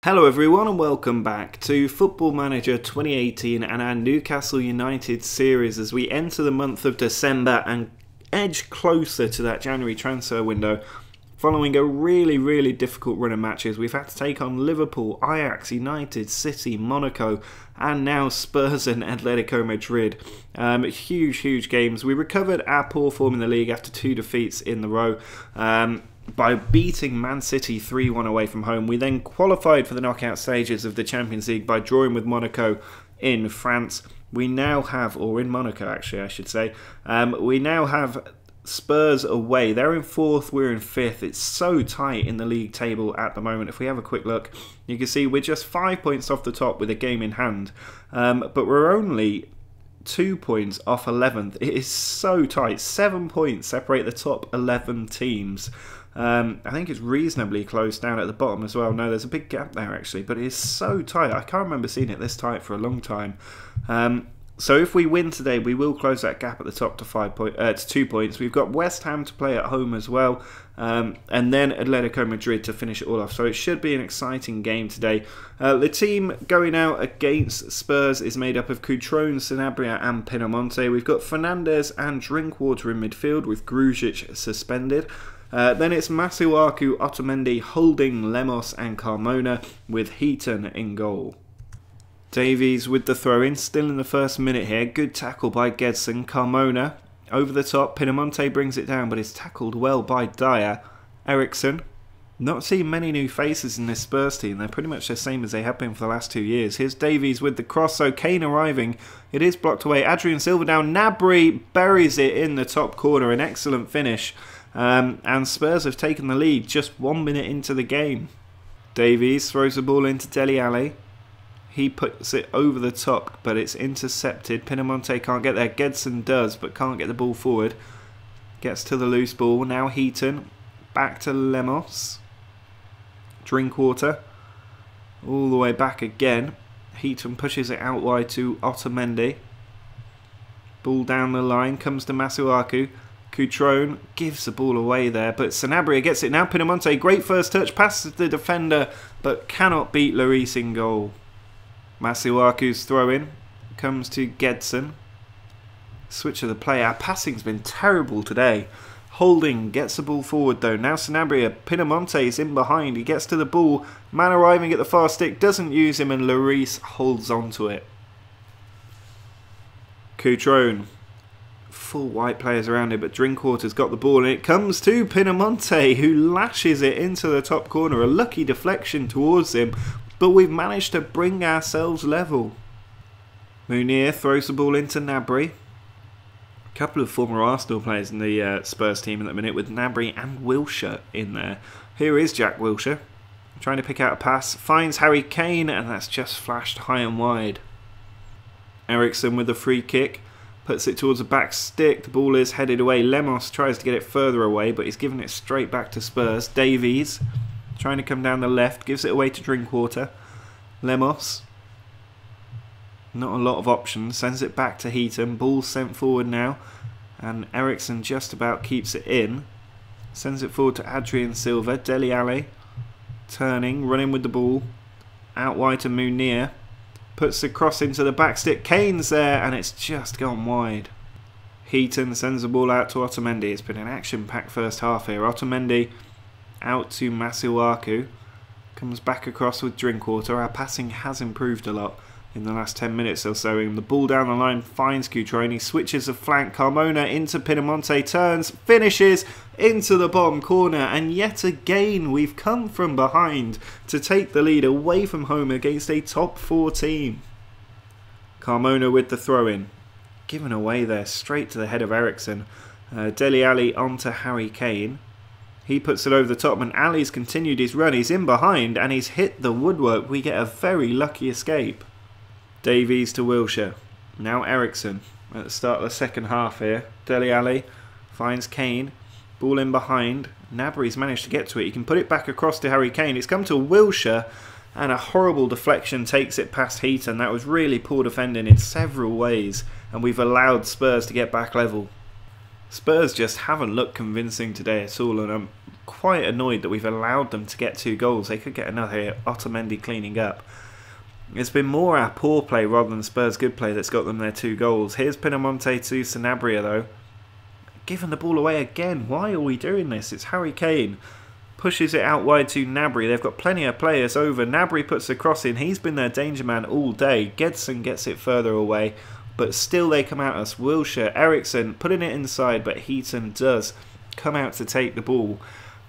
Hello everyone and welcome back to Football Manager 2018 and our Newcastle United series as we enter the month of December and edge closer to that January transfer window. Following a really difficult run of matches, we've had to take on Liverpool, Ajax, United, City, Monaco and now Spurs and Atletico Madrid. Huge games. We recovered our poor form in the league after 2 defeats in the row. By beating Man City 3-1 away from home. We then qualified for the knockout stages of the Champions League by drawing with Monaco in France. We now have, or in Monaco actually I should say, we now have Spurs away. They're in 4th, we're in 5th. It's so tight in the league table at the moment. If we have a quick look, you can see we're just 5 points off the top with a game in hand. But we're only 2 points off 11th. It is so tight. 7 points separate the top 11 teams. I think it's reasonably close down at the bottom as well. No, there's a big gap there actually, but it is so tight. I can't remember seeing it this tight for a long time. So if we win today, we will close that gap at the top to 2 points. We've got West Ham to play at home as well, and then Atletico Madrid to finish it all off. So it should be an exciting game today. The team going out against Spurs is made up of Cutrone, Sanabria and Pinamonte. We've got Fernandes and Drinkwater in midfield with Grujic suspended. Then it's Masuaku, Otamendi, Holding, Lemos and Carmona with Heaton in goal. Davies with the throw-in, still in the first minute here. Good tackle by Gedson. Carmona over the top. Pinamonte brings it down, but it's tackled well by Dyer. Eriksson. Not seeing many new faces in this Spurs team. They're pretty much the same as they have been for the last 2 years. Here's Davies with the cross, so Kane arriving. It is blocked away. Adrian Silva down. Gnabry buries it in the top corner. An excellent finish. And Spurs have taken the lead just 1 minute into the game. Davies throws the ball into Dele Alli. He puts it over the top, but it's intercepted. Pinamonte can't get there. Gedson does, but can't get the ball forward. Gets to the loose ball. Now Heaton. Back to Lemos. Drinkwater. All the way back again. Heaton pushes it out wide to Otamendi. Ball down the line. Comes to Masuaku. Cutrone gives the ball away there, but Sanabria gets it now. Pinamonte, great first touch, passes the defender, but cannot beat Lloris in goal. Masuaku's throw-in comes to Gedson. Switch of the play. Our passing's been terrible today. Holding gets the ball forward though. Now Sanabria, Pinamonte is in behind. He gets to the ball. Man arriving at the far stick, doesn't use him, and Lloris holds on to it. Cutrone. Full white players around it, but Drinkwater's got the ball and it comes to Pinamonte, who lashes it into the top corner. A lucky deflection towards him, but we've managed to bring ourselves level. Munir throws the ball into Gnabry. A couple of former Arsenal players in the Spurs team at the minute, with Gnabry and Wilshere in there. Here is Jack Wilshere trying to pick out a pass, finds Harry Kane, and that's just flashed high and wide. Eriksson with the free kick. Puts it towards the back stick. The ball is headed away. Lemos tries to get it further away, but he's given it straight back to Spurs. Davies trying to come down the left. Gives it away to Drinkwater. Lemos. Not a lot of options. Sends it back to Heaton. Ball sent forward now. And Eriksson just about keeps it in. Sends it forward to Adrian Silva. Dele Alli. Turning. Running with the ball. Out wide to Munir. Puts the cross into the back stick. Kane's there and it's just gone wide. Heaton sends the ball out to Otamendi. It's been an action-packed first half here. Otamendi out to Masuaku. Comes back across with Drinkwater. Our passing has improved a lot in the last 10 minutes or so. And the ball down the line finds Cutrone. He switches the flank. Carmona into Pinamonte. Turns. Finishes into the bottom corner. And yet again we've come from behind to take the lead away from home against a top 4 team. Carmona with the throw-in. Given away there straight to the head of Eriksson. Dele Alli onto Harry Kane. He puts it over the top and Ali's continued his run. He's in behind and he's hit the woodwork. We get a very lucky escape. Davies to Wilshere. Now Eriksson at the start of the second half here. Dele Alli finds Kane. Ball in behind. Gnabry's managed to get to it. He can put it back across to Harry Kane. It's come to Wilshere and a horrible deflection takes it past Heaton. That was really poor defending in several ways and we've allowed Spurs to get back level. Spurs just haven't looked convincing today at all, and I'm quite annoyed that we've allowed them to get 2 goals. They could get another here. Otamendi cleaning up. It's been more our poor play rather than Spurs' good play that's got them their 2 goals. Here's Pinamonti to Sanabria though. Giving the ball away again. Why are we doing this? It's Harry Kane. Pushes it out wide to Gnabry. They've got plenty of players over. Gnabry puts the cross in. He's been their danger man all day. Gedson gets it further away. But still they come at us. Wilshere, Ericsson putting it inside. But Heaton does come out to take the ball.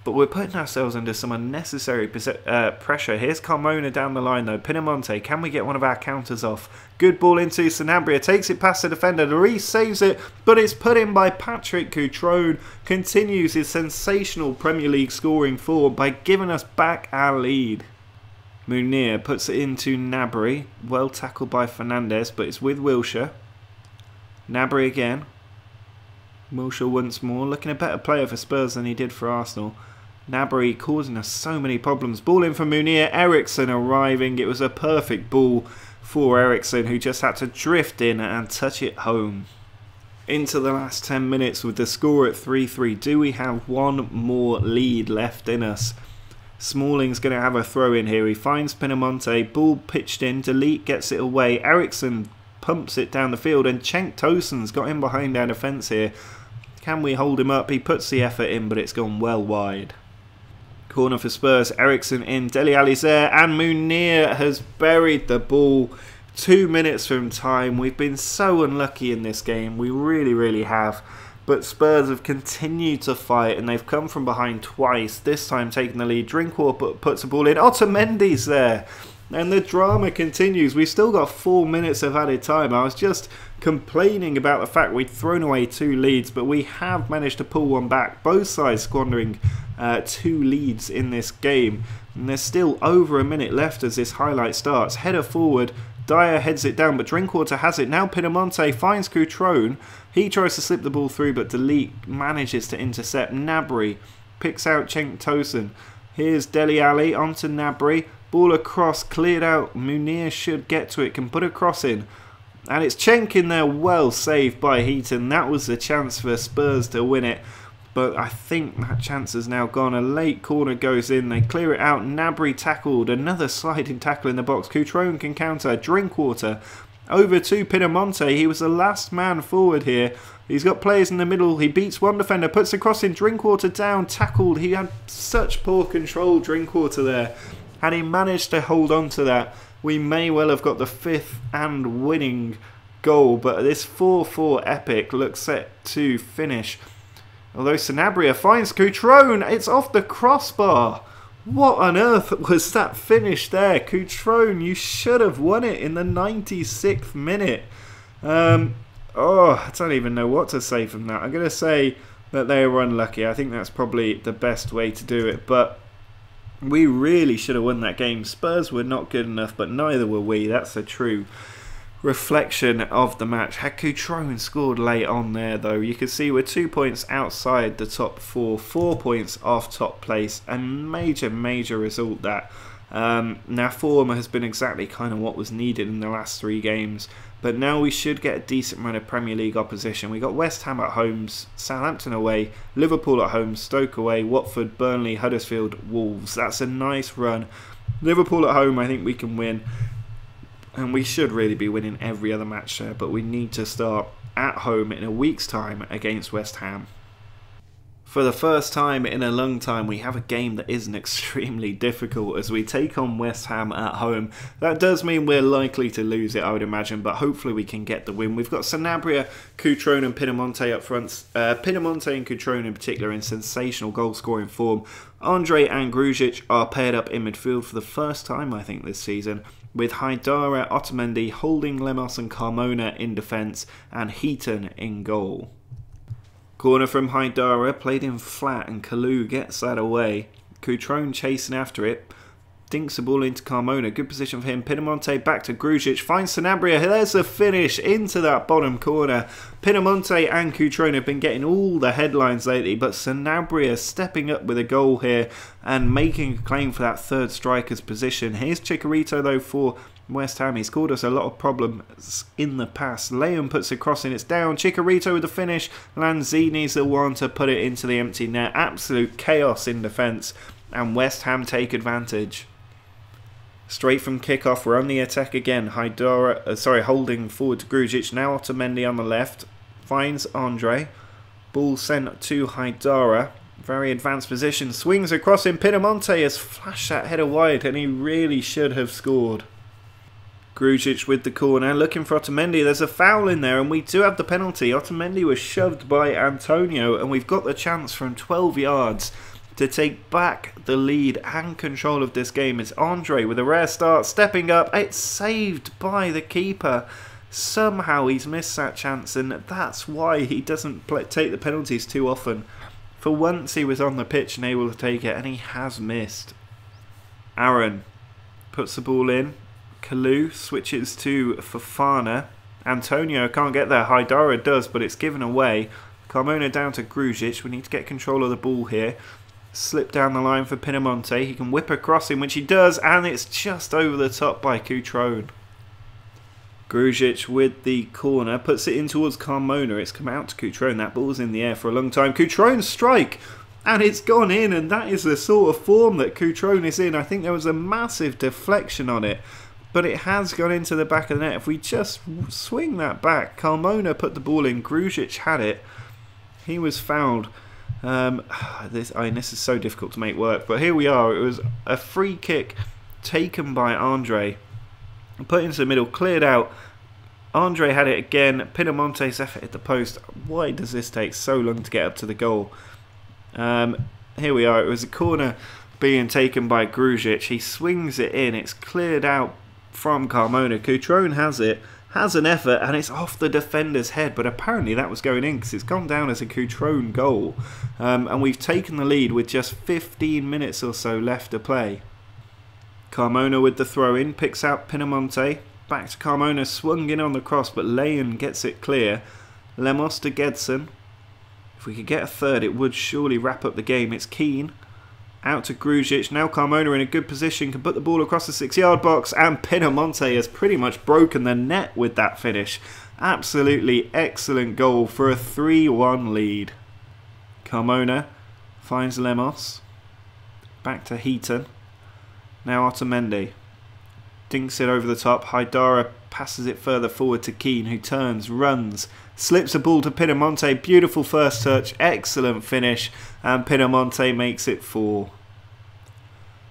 But we're putting ourselves under some unnecessary pressure. Here's Carmona down the line though. Pinamonti, can we get one of our counters off? Good ball into Sanabria. Takes it past the defender. Lloris saves it. But it's put in by Patrick Cutrone. Continues his sensational Premier League scoring form by giving us back our lead. Munir puts it into Gnabry. Well tackled by Fernandes. But it's with Wilshere. Gnabry again. Wilshere once more. Looking a better player for Spurs than he did for Arsenal. Gnabry causing us so many problems. Ball in from Munir. Ericsson arriving. It was a perfect ball for Ericsson, who just had to drift in and touch it home. Into the last 10 minutes with the score at 3-3. Do we have one more lead left in us? Smalling's going to have a throw in here. He finds Pinamonti. Ball pitched in. Delete gets it away. Ericsson pumps it down the field. And Cenk Tosun's got in behind our defence here. Can we hold him up? He puts the effort in, but it's gone well wide. Corner for Spurs. Ericsson in. Dele Alli's there. And Munir has buried the ball 2 minutes from time. We've been so unlucky in this game. We really, really have. But Spurs have continued to fight, and they've come from behind twice. This time taking the lead. Drinkwater puts the ball in. Otamendi's there. And the drama continues. We've still got 4 minutes of added time. I was just complaining about the fact we'd thrown away 2 leads, but we have managed to pull one back. Both sides squandering 2 leads in this game. And there's still over a minute left as this highlight starts. Header forward. Dyer heads it down, but Drinkwater has it. Now Pinamonti finds Cutrone. He tries to slip the ball through, but Delete manages to intercept. Gnabry picks out Cenk Tosun. Here's Dele Alli onto Gnabry. Ball across, cleared out. Munir should get to it, can put a cross in. And it's Cenk in there, well saved by Heaton. That was the chance for Spurs to win it. But I think that chance has now gone. A late corner goes in. They clear it out. Gnabry tackled. Another sliding tackle in the box. Cutrone can counter. Drinkwater over to Pinamonti. He was the last man forward here. He's got players in the middle. He beats one defender. Puts the cross in. Drinkwater down. Tackled. He had such poor control, Drinkwater there. Had he managed to hold on to that, we may well have got the 5th and winning goal. But this 4-4 epic looks set to finish. Although Sanabria finds Cutrone, it's off the crossbar. What on earth was that finish there? Cutrone, you should have won it in the 96th minute. I don't even know what to say from that. I'm going to say that they were unlucky. I think that's probably the best way to do it. But we really should have won that game. Spurs were not good enough, but neither were we. That's a true reflection of the match. Had Cutrone scored late on there though, you can see we're 2 points outside the top 4, 4 points off top place. A major result that. Now form has been exactly kind of what was needed in the last 3 games, but now we should get a decent run of Premier League opposition. We got West Ham at home, Southampton away, Liverpool at home, Stoke away, Watford, Burnley, Huddersfield, Wolves. That's a nice run. Liverpool at home, I think we can win. And we should really be winning every other match there, but we need to start at home in a week's time against West Ham. For the first time in a long time, we have a game that isn't extremely difficult as we take on West Ham at home. That does mean we're likely to lose it, I would imagine, but hopefully we can get the win. We've got Sanabria, Cutrone and Pinamonti up front. Pinamonti and Cutrone in particular in sensational goal-scoring form. Andre and Grujic are paired up in midfield for the first time, I think, this season, with Haidara, Otamendi, Holding, Lemos and Carmona in defence, and Heaton in goal. Corner from Haidara, played in flat, and Kalou gets that away. Cutrone chasing after it. Dinks the ball into Carmona. Good position for him. Pinamonte back to Grujic. Finds Sanabria. There's the finish into that bottom corner. Pinamonte and Cutrone have been getting all the headlines lately, but Sanabria stepping up with a goal here and making a claim for that third striker's position. Here's Chicharito though for West Ham. He's caused us a lot of problems in the past. Leon puts a cross in. It's down. Chicharito with the finish. Lanzini's the one to put it into the empty net. Absolute chaos in defence, and West Ham take advantage. Straight from kickoff, we're on the attack again. Holding forward to Grujic. Now Otamendi on the left. Finds Andre. Ball sent to Haidara. Very advanced position. Swings across him. Pinamonte has flashed that header wide, and he really should have scored. Grujic with the corner. Looking for Otamendi. There's a foul in there, and we do have the penalty. Otamendi was shoved by Antonio, and we've got the chance from 12 yards to take back the lead and control of this game. It's Andre with a rare start, stepping up. It's saved by the keeper. Somehow he's missed that chance, and that's why he doesn't take the penalties too often. For once he was on the pitch and able to take it, and he has missed. Aaron puts the ball in. Kalou switches to Fofana. Antonio can't get there. Haidara does, but it's given away. Carmona down to Grujic. We need to get control of the ball here. Slip down the line for Pinamonte. He can whip across him, which he does, and it's just over the top by Cutrone. Grujic with the corner, puts it in towards Carmona. It's come out to Cutrone. That ball's in the air for a long time. Cutrone's strike, and it's gone in, and that is the sort of form that Cutrone is in. I think there was a massive deflection on it, but it has gone into the back of the net. If we just swing that back, Carmona put the ball in. Grujic had it. He was fouled. This is so difficult to make work, but here we are. It was a free kick taken by Andre, put into the middle, cleared out. Andre had it again. Pinamonte's effort at the post. Why does this take so long to get up to the goal? Here we are. It was a corner being taken by Grujic. He swings it in. It's cleared out from Carmona. Cutrone has it. Has an effort, and it's off the defender's head, but apparently that was going in because it's gone down as a Cutrone goal. And we've taken the lead with just 15 minutes or so left to play. Carmona with the throw-in, picks out Pinamonte. Back to Carmona, swung in on the cross, but Leon gets it clear. Lemos to Gedson. If we could get a third, it would surely wrap up the game. It's Keane. Out to Grujic. Now Carmona in a good position. Can put the ball across the 6-yard box. And Pinamonte has pretty much broken the net with that finish. Absolutely excellent goal for a 3-1 lead. Carmona finds Lemos. Back to Heaton. Now Otamendi. Dinks it over the top. Haidara passes it further forward to Keane, who turns, runs, slips a ball to Pinamonte. Beautiful first touch, excellent finish, and Pinamonte makes it 4.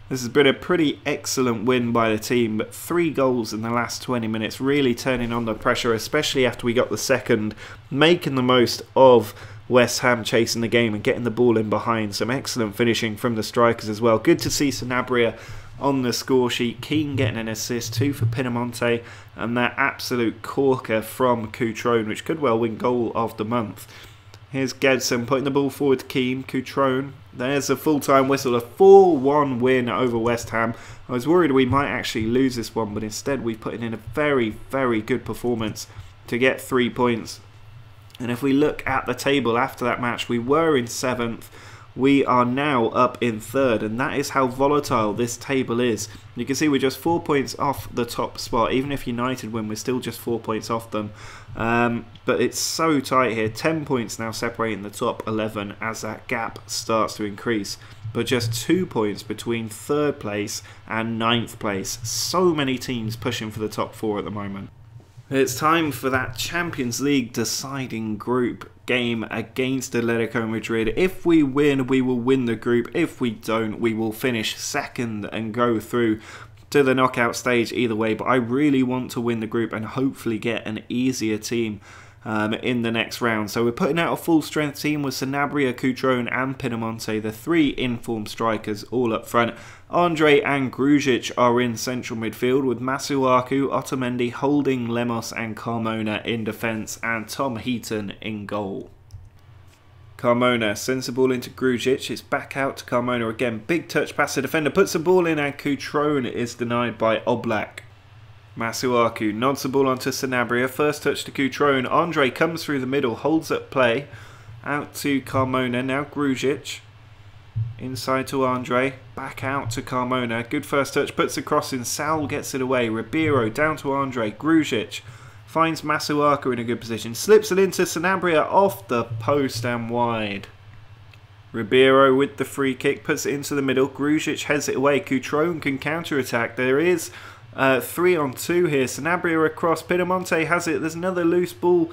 This has been a pretty excellent win by the team, but 3 goals in the last 20 minutes, really turning on the pressure, especially after we got the second, making the most of West Ham chasing the game and getting the ball in behind. Some excellent finishing from the strikers as well. Good to see Sanabria on the score sheet. Keane getting an assist, 2 for Pinamonte, and that absolute corker from Cutrone, which could well win goal of the month. Here's Gedson putting the ball forward to Keane. Cutrone, there's a full-time whistle, a 4-1 win over West Ham. I was worried we might actually lose this one, but instead we've put in a very, very good performance to get 3 points. And if we look at the table after that match, we were in 7th. We are now up in 3rd, and that is how volatile this table is. You can see we're just 4 points off the top spot. Even if United win, we're still just 4 points off them. But it's so tight here. 10 points now separating the top 11 as that gap starts to increase. But just 2 points between 3rd place and 9th place. So many teams pushing for the top 4 at the moment. It's time for that Champions League deciding group game against Atletico Madrid. If we win, we will win the group. If we don't, we will finish 2nd and go through to the knockout stage either way. But I really want to win the group and hopefully get an easier team in the next round. So we're putting out a full strength team with Sanabria, Cutrone and Pinamonte, the 3 informed strikers all up front. Andre and Grujic are in central midfield with Masuaku, Otamendi, Holding, Lemos and Carmona in defence, and Tom Heaton in goal. Carmona sends the ball into Grujic. It's back out to Carmona again. Big touch past the defender. Puts the ball in and Cutrone is denied by Oblak. Masuaku nods the ball onto Sanabria. First touch to Cutrone. Andre comes through the middle. Holds up play. Out to Carmona. Now Grujic. Inside to Andre. Back out to Carmona. Good first touch. Puts the cross in. Sal gets it away. Ribeiro down to Andre. Grujic. Finds Masuaku in a good position. Slips it into Sanabria off the post and wide. Ribeiro with the free kick. Puts it into the middle. Grujic heads it away. Cutrone can counter-attack. There is 3-on-2 here. Sanabria across. Pinamonte has it. There's another loose ball.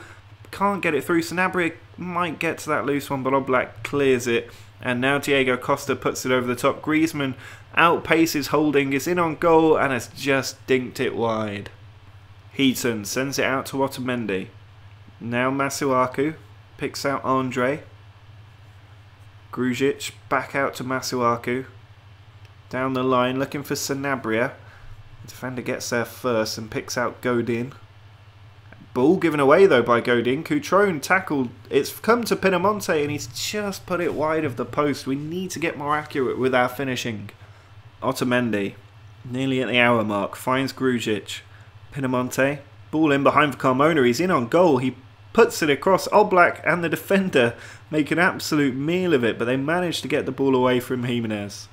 Can't get it through. Sanabria might get to that loose one, but Oblak clears it. And now Diego Costa puts it over the top. Griezmann outpaces Holding. Is in on goal and has just dinked it wide. Heaton sends it out to Otamendi. Now Masuaku picks out Andre. Grujic back out to Masuaku. Down the line looking for Sanabria. The defender gets there first and picks out Godin. Ball given away though by Godin. Cutrone tackled. It's come to Pinamonte and he's just put it wide of the post. We need to get more accurate with our finishing. Otamendi, nearly at the hour mark, finds Grujic. Pinamonte, ball in behind for Carmona. He's in on goal. He puts it across. Oblak and the defender make an absolute meal of it, but they manage to get the ball away from Jimenez.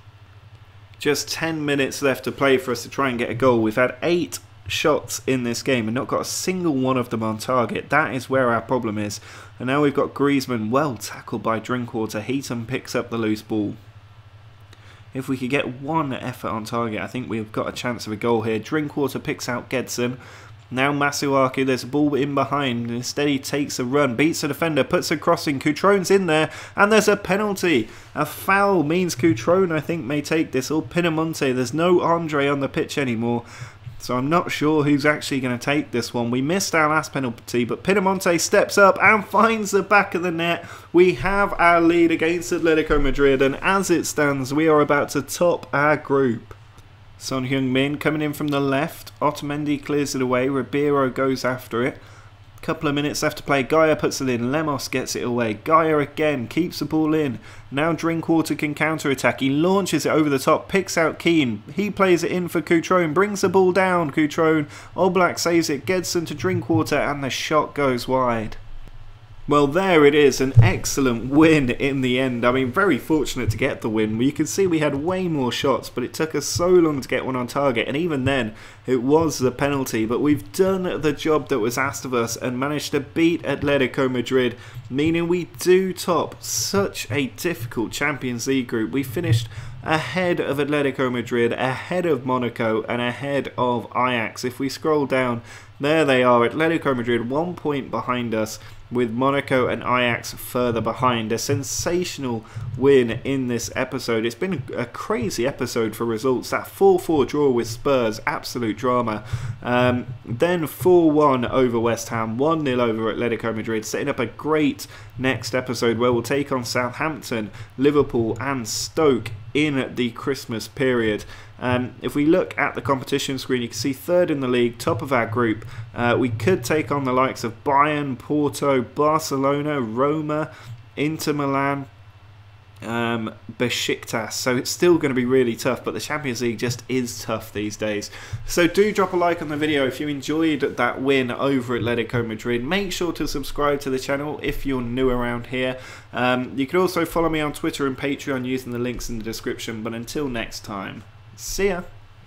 Just 10 minutes left to play for us to try and get a goal. We've had 8 shots in this game and not got a single one of them on target. That is where our problem is. And now we've got Griezmann well tackled by Drinkwater. Heaton picks up the loose ball. If we could get one effort on target, I think we've got a chance of a goal here. Drinkwater picks out Gedson. Now Masuaku, there's a ball in behind. Instead he takes a run, beats the defender, puts a crossing. Cutrone's in there, and there's a penalty. A foul means Cutrone, I think, may take this, or Pinamonte. There's no Andre on the pitch anymore. So I'm not sure who's actually going to take this one. We missed our last penalty, but Pinamonte steps up and finds the back of the net. We have our lead against Atletico Madrid, and as it stands, we are about to top our group. Son Heung-min coming in from the left. Otamendi clears it away. Ribeiro goes after it. Couple of minutes left to play. Gaia puts it in. Lemos gets it away. Gaia again keeps the ball in. Now Drinkwater can counter-attack. He launches it over the top. Picks out Keane. He plays it in for Cutrone. Brings the ball down. Cutrone. Oblak saves it. Gedson to Drinkwater. And the shot goes wide. Well, there it is, an excellent win in the end. I mean, very fortunate to get the win. You can see we had way more shots, but it took us so long to get one on target, and even then, it was the penalty. But we've done the job that was asked of us and managed to beat Atletico Madrid, meaning we do top such a difficult Champions League group. We finished ahead of Atletico Madrid, ahead of Monaco, and ahead of Ajax. If we scroll down, there they are, Atletico Madrid 1 point behind us, with Monaco and Ajax further behind. A sensational win in this episode. It's been a crazy episode for results. That 4-4 draw with Spurs, absolute drama. Then 4-1 over West Ham, 1-0 over Atletico Madrid, setting up a great next episode where we'll take on Southampton, Liverpool and Stoke in the Christmas period. If we look at the competition screen, you can see third in the league, top of our group. We could take on the likes of Bayern, Porto, Barcelona, Roma, Inter Milan, Besiktas. So it's still going to be really tough, but the Champions League just is tough these days. So do drop a like on the video if you enjoyed that win over Atletico Madrid. Make sure to subscribe to the channel if you're new around here. You can also follow me on Twitter and Patreon using the links in the description. But until next time, see ya!